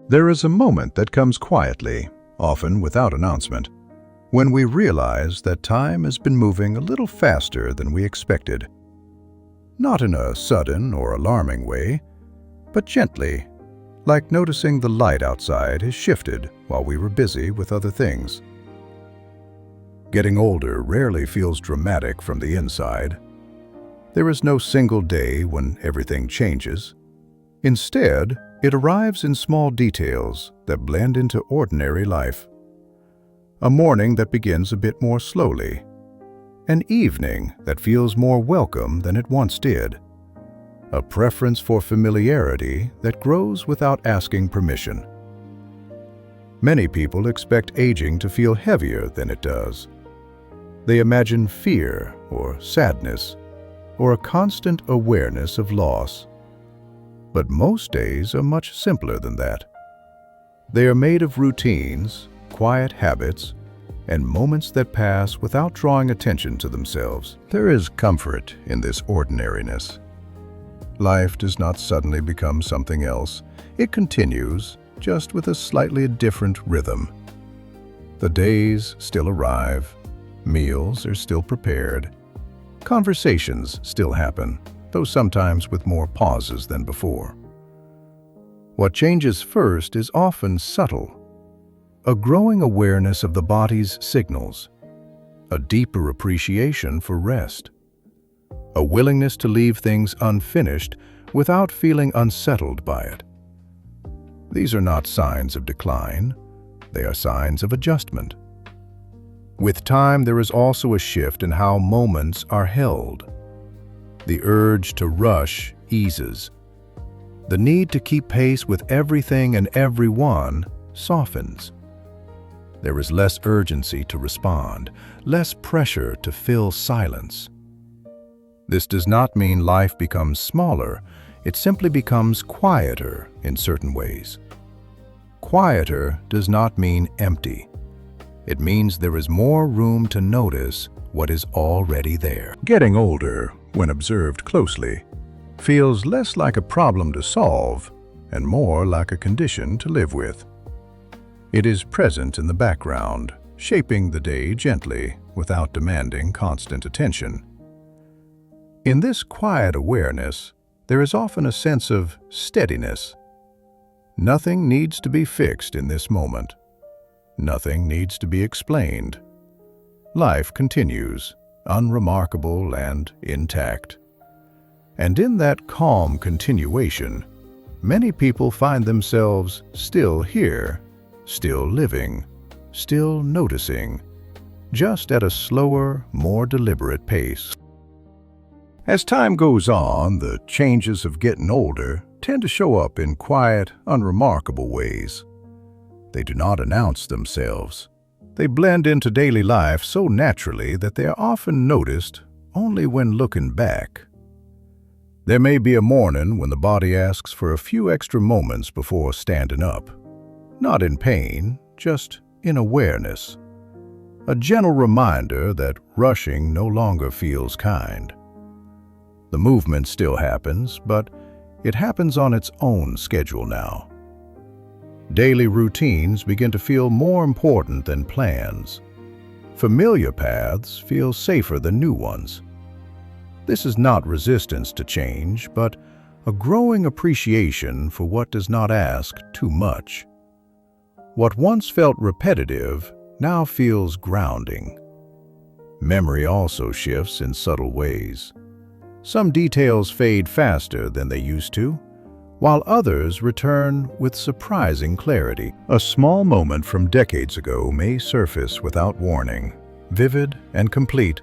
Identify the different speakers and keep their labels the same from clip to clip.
Speaker 1: There is a moment that comes quietly, often without announcement, when we realize that time has been moving a little faster than we expected. Not in a sudden or alarming way, but gently, like noticing the light outside has shifted while we were busy with other things. Getting older rarely feels dramatic from the inside. There is no single day when everything changes. Instead, it arrives in small details that blend into ordinary life. A morning that begins a bit more slowly. An evening that feels more welcome than it once did. A preference for familiarity that grows without asking permission. Many people expect aging to feel heavier than it does. They imagine fear or sadness or a constant awareness of loss. But most days are much simpler than that. They are made of routines, quiet habits, and moments that pass without drawing attention to themselves. There is comfort in this ordinariness. Life does not suddenly become something else. It continues, just with a slightly different rhythm. The days still arrive, meals are still prepared, conversations still happen, though sometimes with more pauses than before. What changes first is often subtle. A growing awareness of the body's signals, a deeper appreciation for rest, a willingness to leave things unfinished without feeling unsettled by it. These are not signs of decline, they are signs of adjustment. With time, there is also a shift in how moments are held. The urge to rush eases. The need to keep pace with everything and everyone softens. There is less urgency to respond, less pressure to fill silence. This does not mean life becomes smaller, it simply becomes quieter in certain ways. Quieter does not mean empty. It means there is more room to notice what is already there. Getting older, when observed closely, feels less like a problem to solve and more like a condition to live with. It is present in the background, shaping the day gently without demanding constant attention. In this quiet awareness, there is often a sense of steadiness. Nothing needs to be fixed in this moment. Nothing needs to be explained. Life continues, unremarkable and intact. And in that calm continuation, many people find themselves still here, still living, still noticing, just at a slower, more deliberate pace. As time goes on, the changes of getting older tend to show up in quiet, unremarkable ways. They do not announce themselves. They blend into daily life so naturally that they are often noticed only when looking back. There may be a morning when the body asks for a few extra moments before standing up. Not in pain, just in awareness. A gentle reminder that rushing no longer feels kind. The movement still happens, but it happens on its own schedule now. Daily routines begin to feel more important than plans. Familiar paths feel safer than new ones. This is not resistance to change, but a growing appreciation for what does not ask too much. What once felt repetitive now feels grounding. Memory also shifts in subtle ways. Some details fade faster than they used to, while others return with surprising clarity. A small moment from decades ago may surface without warning, vivid and complete,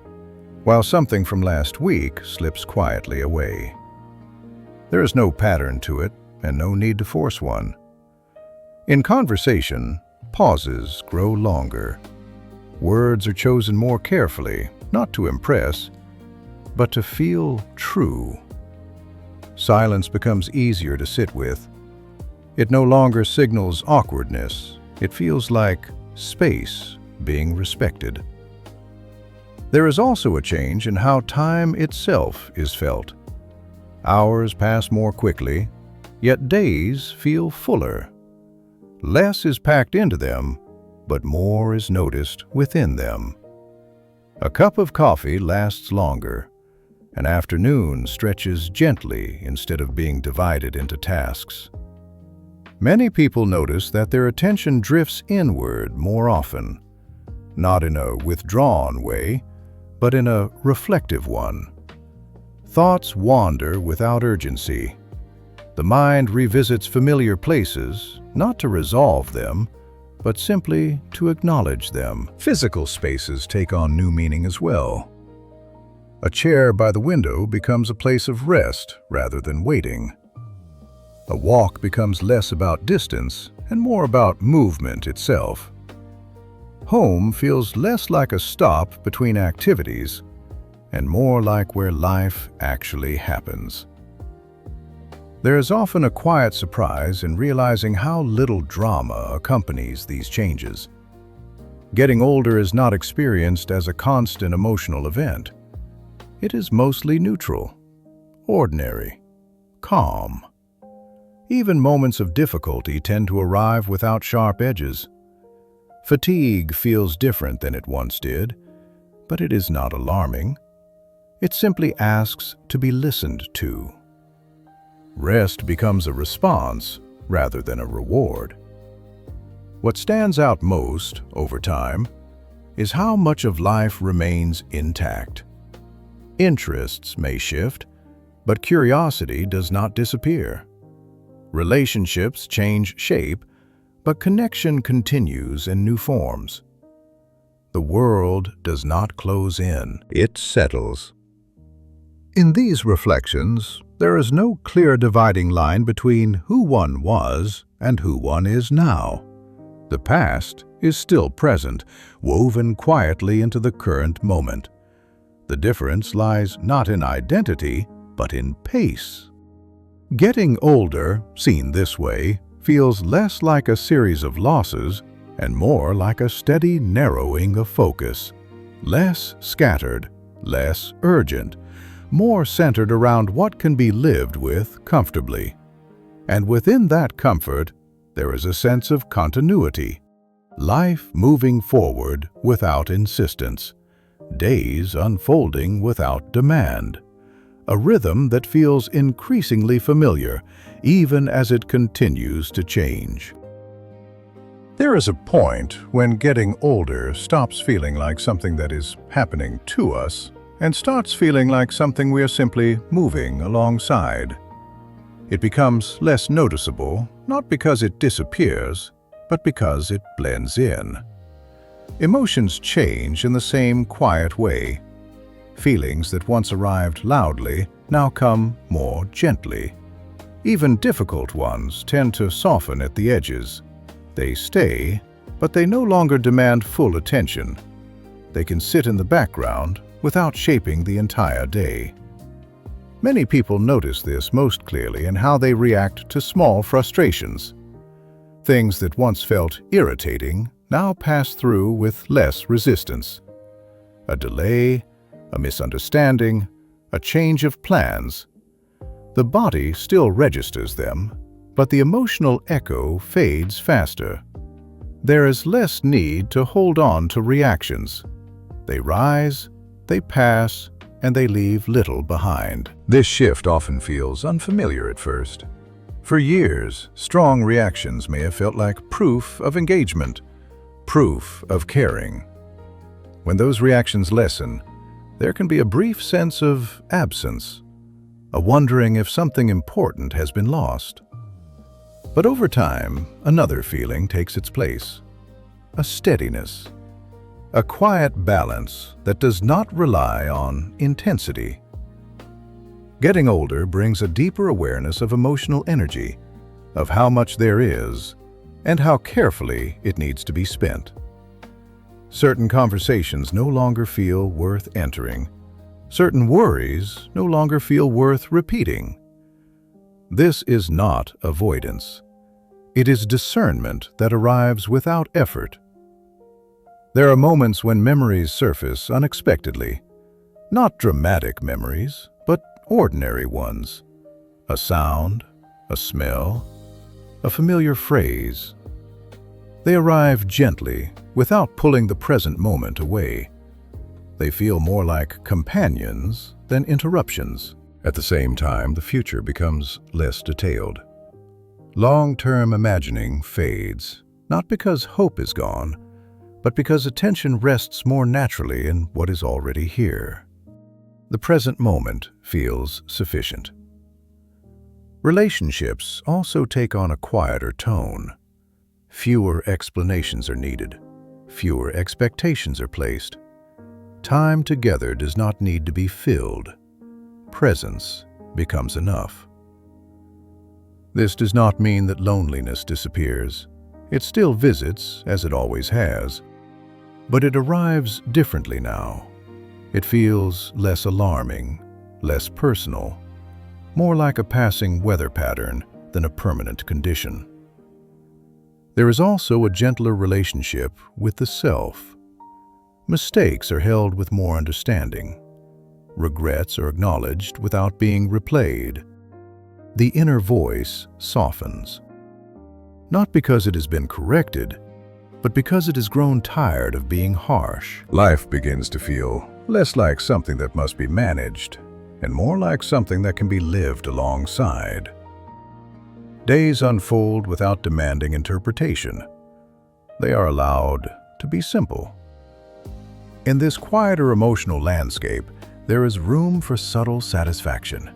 Speaker 1: while something from last week slips quietly away. There is no pattern to it, and no need to force one. In conversation, pauses grow longer. Words are chosen more carefully, not to impress, but to feel true. Silence becomes easier to sit with. It no longer signals awkwardness. It feels like space being respected. There is also a change in how time itself is felt. Hours pass more quickly, yet days feel fuller. Less is packed into them, but more is noticed within them. A cup of coffee lasts longer. An afternoon stretches gently instead of being divided into tasks. Many people notice that their attention drifts inward more often, not in a withdrawn way, but in a reflective one. Thoughts wander without urgency. The mind revisits familiar places, not to resolve them, but simply to acknowledge them. Physical spaces take on new meaning as well. A chair by the window becomes a place of rest rather than waiting. A walk becomes less about distance and more about movement itself. Home feels less like a stop between activities and more like where life actually happens. There is often a quiet surprise in realizing how little drama accompanies these changes. Getting older is not experienced as a constant emotional event. It is mostly neutral, ordinary, calm. Even moments of difficulty tend to arrive without sharp edges. Fatigue feels different than it once did, but it is not alarming. It simply asks to be listened to. Rest becomes a response rather than a reward. What stands out most, over time, is how much of life remains intact. Interests may shift, but curiosity does not disappear. Relationships change shape, but connection continues in new forms. The world does not close in, it settles. In these reflections, there is no clear dividing line between who one was and who one is now. The past is still present, woven quietly into the current moment. The difference lies not in identity, but in pace. Getting older, seen this way, feels less like a series of losses and more like a steady narrowing of focus. Less scattered, less urgent, more centered around what can be lived with comfortably. And within that comfort, there is a sense of continuity. Life moving forward without insistence. Days unfolding without demand. A rhythm that feels increasingly familiar, even as it continues to change. There is a point when getting older stops feeling like something that is happening to us and starts feeling like something we are simply moving alongside. It becomes less noticeable, not because it disappears, but because it blends in. Emotions change in the same quiet way. Feelings that once arrived loudly now come more gently. Even difficult ones tend to soften at the edges. They stay, but they no longer demand full attention. They can sit in the background without shaping the entire day. Many people notice this most clearly in how they react to small frustrations. Things that once felt irritating now pass through with less resistance. A delay, a misunderstanding, a change of plans. The body still registers them, but the emotional echo fades faster. There is less need to hold on to reactions. They rise, they pass, and they leave little behind. This shift often feels unfamiliar at first. For years, strong reactions may have felt like proof of engagement, proof of caring. When those reactions lessen, there can be a brief sense of absence, a wondering if something important has been lost. But over time, another feeling takes its place, a steadiness, a quiet balance that does not rely on intensity. Getting older brings a deeper awareness of emotional energy, of how much there is, and how carefully it needs to be spent. Certain conversations no longer feel worth entering. Certain worries no longer feel worth repeating. This is not avoidance. It is discernment that arrives without effort. There are moments when memories surface unexpectedly. Not dramatic memories, but ordinary ones. A sound, a smell, a familiar phrase, They arrive gently, without pulling the present moment away. They feel more like companions than interruptions. At the same time, the future becomes less detailed. Long-term imagining fades, not because hope is gone, but because attention rests more naturally in what is already here. The present moment feels sufficient. Relationships also take on a quieter tone. Fewer explanations are needed. Fewer expectations are placed. Time together does not need to be filled. Presence becomes enough. This does not mean that loneliness disappears. It still visits, as it always has. But it arrives differently now. It feels less alarming, less personal, more like a passing weather pattern than a permanent condition. There is also a gentler relationship with the self. Mistakes are held with more understanding. Regrets are acknowledged without being replayed. The inner voice softens. Not because it has been corrected, but because it has grown tired of being harsh. Life begins to feel less like something that must be managed, and more like something that can be lived alongside. Days unfold without demanding interpretation. They are allowed to be simple. In this quieter emotional landscape, there is room for subtle satisfaction.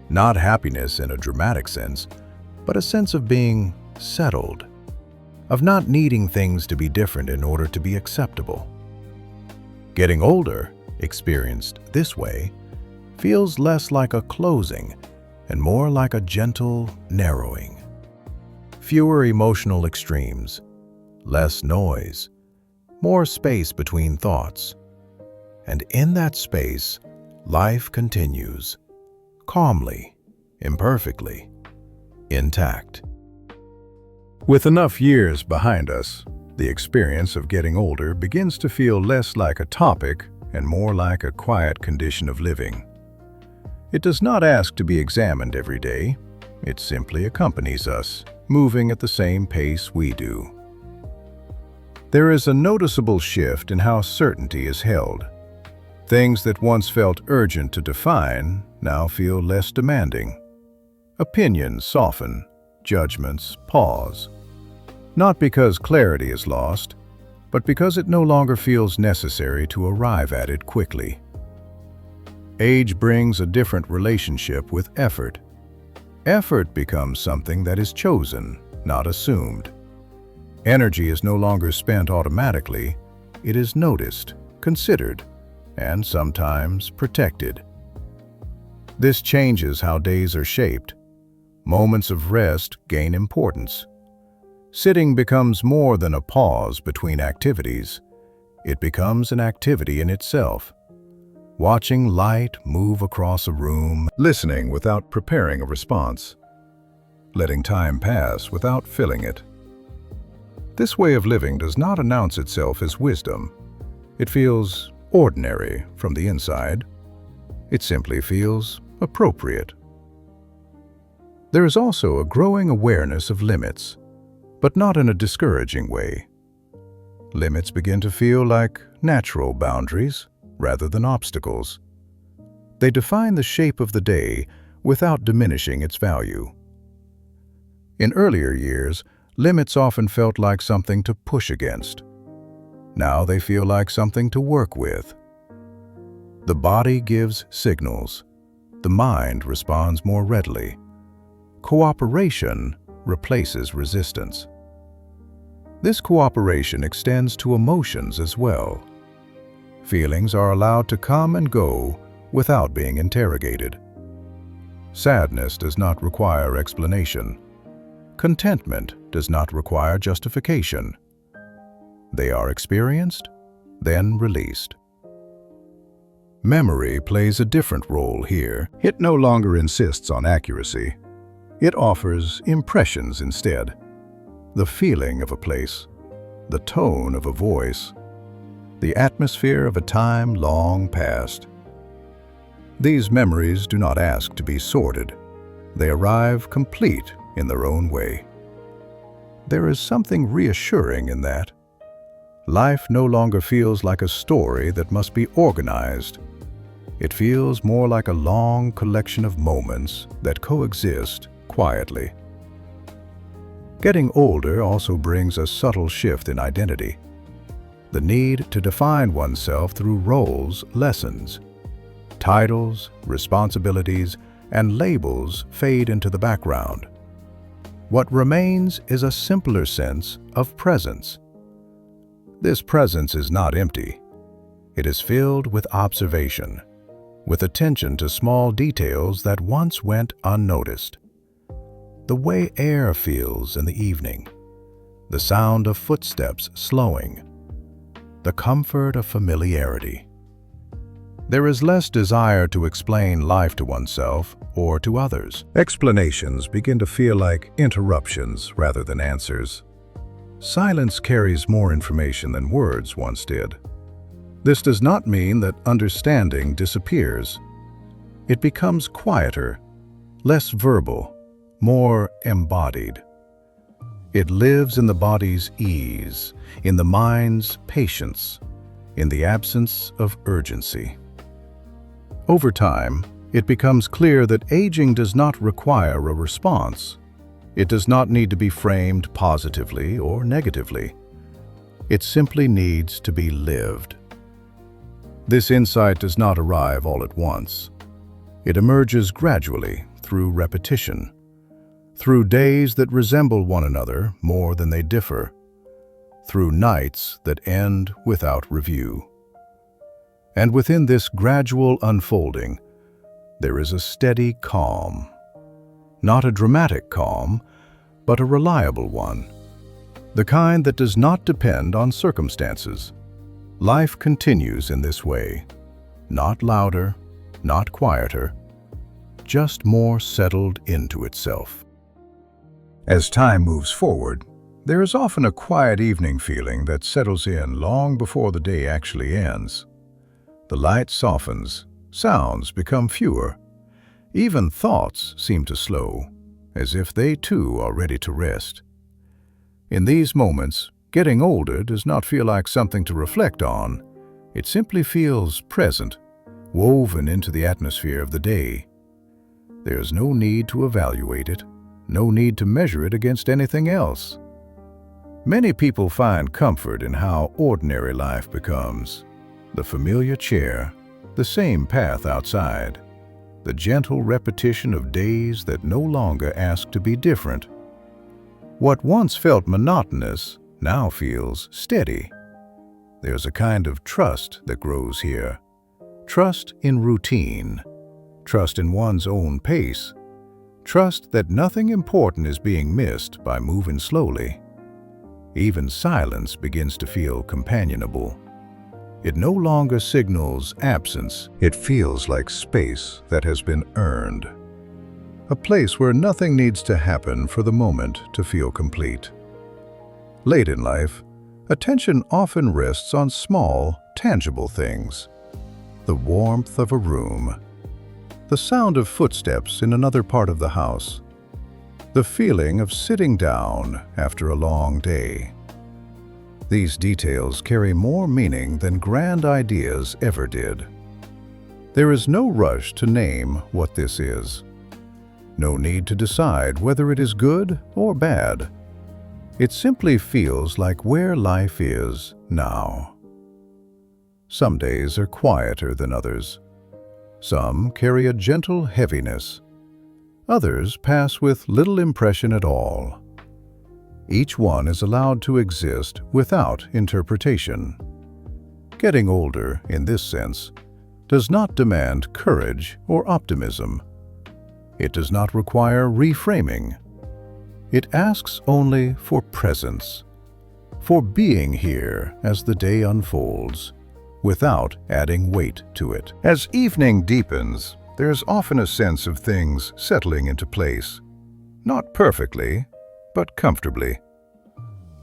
Speaker 1: Not happiness in a dramatic sense, but a sense of being settled, of not needing things to be different in order to be acceptable. Getting older, experienced this way, feels less like a closing and more like a gentle narrowing. Fewer emotional extremes, less noise, more space between thoughts. And in that space, life continues, calmly, imperfectly, intact. With enough years behind us, the experience of getting older begins to feel less like a topic and more like a quiet condition of living. It does not ask to be examined every day. It simply accompanies us, moving at the same pace we do. There is a noticeable shift in how certainty is held. Things that once felt urgent to define now feel less demanding. Opinions soften, judgments pause. Not because clarity is lost, but because it no longer feels necessary to arrive at it quickly. Age brings a different relationship with effort. Effort becomes something that is chosen, not assumed. Energy is no longer spent automatically. It is noticed, considered, and sometimes protected. This changes how days are shaped. Moments of rest gain importance. Sitting becomes more than a pause between activities. It becomes an activity in itself. Watching light move across a room, listening without preparing a response, letting time pass without filling it. This way of living does not announce itself as wisdom. It feels ordinary from the inside. It simply feels appropriate. There is also a growing awareness of limits, but not in a discouraging way. Limits begin to feel like natural boundaries rather than obstacles. They define the shape of the day without diminishing its value. In earlier years, limits often felt like something to push against. Now they feel like something to work with. The body gives signals. The mind responds more readily. Cooperation replaces resistance. This cooperation extends to emotions as well. Feelings are allowed to come and go without being interrogated. Sadness does not require explanation. Contentment does not require justification. They are experienced, then released. Memory plays a different role here. It no longer insists on accuracy. It offers impressions instead. The feeling of a place, the tone of a voice, the atmosphere of a time long past. These memories do not ask to be sorted. They arrive complete in their own way. there is something reassuring in that. Life no longer feels like a story that must be organized. It feels more like a long collection of moments that coexist quietly. Getting older also brings a subtle shift in identity. The need to define oneself through roles lessens. Titles, responsibilities, and labels fade into the background. What remains is a simpler sense of presence. This presence is not empty. It is filled with observation, with attention to small details that once went unnoticed. The way air feels in the evening, the sound of footsteps slowing, the comfort of familiarity. There is less desire to explain life to oneself or to others. Explanations begin to feel like interruptions rather than answers. Silence carries more information than words once did. This does not mean that understanding disappears. It becomes quieter, less verbal, more embodied. It lives in the body's ease, in the mind's patience, in the absence of urgency. Over time, it becomes clear that aging does not require a response. It does not need to be framed positively or negatively. It simply needs to be lived. This insight does not arrive all at once. It emerges gradually through repetition, through days that resemble one another more than they differ, through nights that end without review. And within this gradual unfolding, there is a steady calm. Not a dramatic calm, but a reliable one. The kind that does not depend on circumstances. Life continues in this way. Not louder, not quieter, just more settled into itself. As time moves forward, there is often a quiet evening feeling that settles in long before the day actually ends. The light softens, sounds become fewer. Even thoughts seem to slow, as if they too are ready to rest. In these moments, getting older does not feel like something to reflect on. It simply feels present, woven into the atmosphere of the day. There is no need to evaluate it, no need to measure it against anything else. Many people find comfort in how ordinary life becomes. The familiar chair, the same path outside, the gentle repetition of days that no longer ask to be different. What once felt monotonous now feels steady. There's a kind of trust that grows here. Trust in routine, trust in one's own pace, trust that nothing important is being missed by moving slowly. Even silence begins to feel companionable. It no longer signals absence. It feels like space that has been earned. A place where nothing needs to happen for the moment to feel complete. Late in life, attention often rests on small, tangible things. The warmth of a room, the sound of footsteps in another part of the house, the feeling of sitting down after a long day. These details carry more meaning than grand ideas ever did. There is no rush to name what this is. No need to decide whether it is good or bad. It simply feels like where life is now. Some days are quieter than others. Some carry a gentle heaviness. Others pass with little impression at all. Each one is allowed to exist without interpretation. Getting older, in this sense, does not demand courage or optimism. It does not require reframing. It asks only for presence, for being here as the day unfolds, without adding weight to it. As evening deepens, there is often a sense of things settling into place. Not perfectly, but comfortably.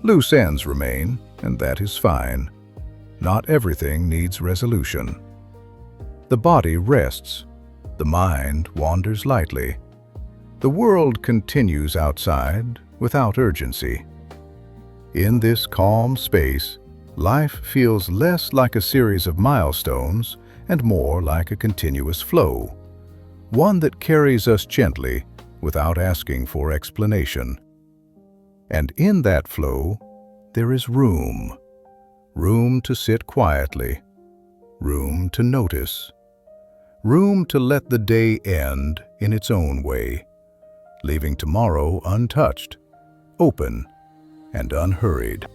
Speaker 1: Loose ends remain, and that is fine. Not everything needs resolution. The body rests. The mind wanders lightly. The world continues outside without urgency. In this calm space, life feels less like a series of milestones and more like a continuous flow, one that carries us gently without asking for explanation. And in that flow, there is room to sit quietly, room to notice, room to let the day end in its own way, leaving tomorrow untouched, open, and unhurried.